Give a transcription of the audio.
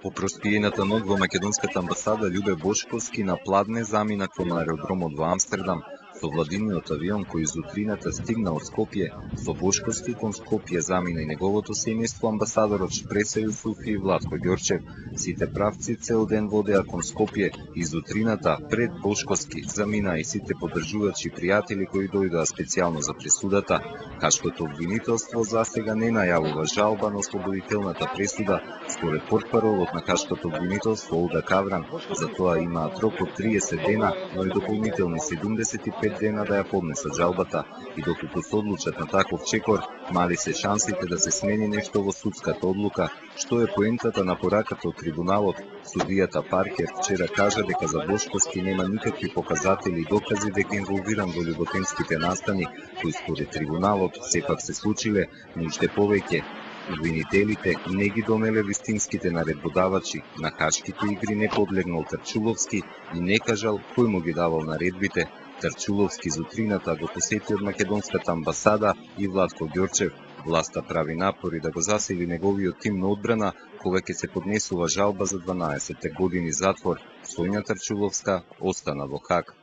По проспиената ног во македонската амбасада Љубе Бошковски на Пладне замина кон аеродромот во Амстердам со владиниот авион кој изутрината стигна од Скопје. Со Бошковски кон Скопје замина и неговото семејство амбасадорот Шпресе Јусуфи и Владко Ѓорчев. Сите правци цел ден водеа кон Скопје. Изутрината пред Бошковски замина и сите поддржувачи пријатели кои дојдоа специјално за пресудата. Хашкото обвинителство засега не најавува жалба на ослободителната пресуда. Според портпаролот на Хашкото обвинителство Олга Кавран, за тоа имаат рок од 30 дена, но и дополнителни 75 дена да ја поднесат жалбата. И доколку се одлучат на таков чекор, мали се шансите да се смени нешто во судската одлука. Што е поентата на пораката од трибуналот? Судијата Паркер вчера кажа дека за Бошковски нема никакви показатели и докази дека инволвиран во љуботенските настани, кои според трибуналот сепак се случиле, но уште повеќе. Обвинителите не ги донеле вистинските наредбодавачи. На хашките игри не подлегнал Тарчуловски и не кажал кој му ги давал наредбите. Тарчуловски зутрината го посети од македонската амбасада и Владко Ѓорчев. Власта прави напори да го засили неговиот тим на одбрана, кога ќе се поднесува жалба за 12 години затвор. Соња Тарчуловска остана во Хаг.